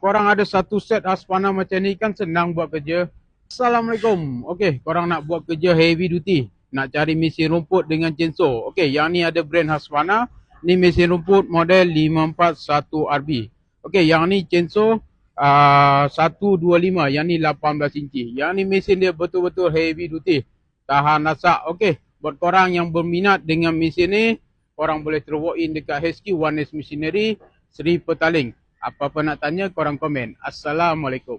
Korang ada satu set Husqvarna macam ni kan senang buat kerja. Assalamualaikum. Okey, korang nak buat kerja heavy duty. Nak cari mesin rumput dengan chainsaw. Okey, yang ni ada brand Husqvarna. Ni mesin rumput model 541RB. Okey, yang ni chainsaw 125. Yang ni 18 inci. Yang ni mesin dia betul-betul heavy duty. Tahan lasak. Okey, buat korang yang berminat dengan mesin ni, korang boleh terus walk in dekat HQ One Machinery, Seri Petaling. Apa-apa nak tanya, korang komen. Assalamualaikum.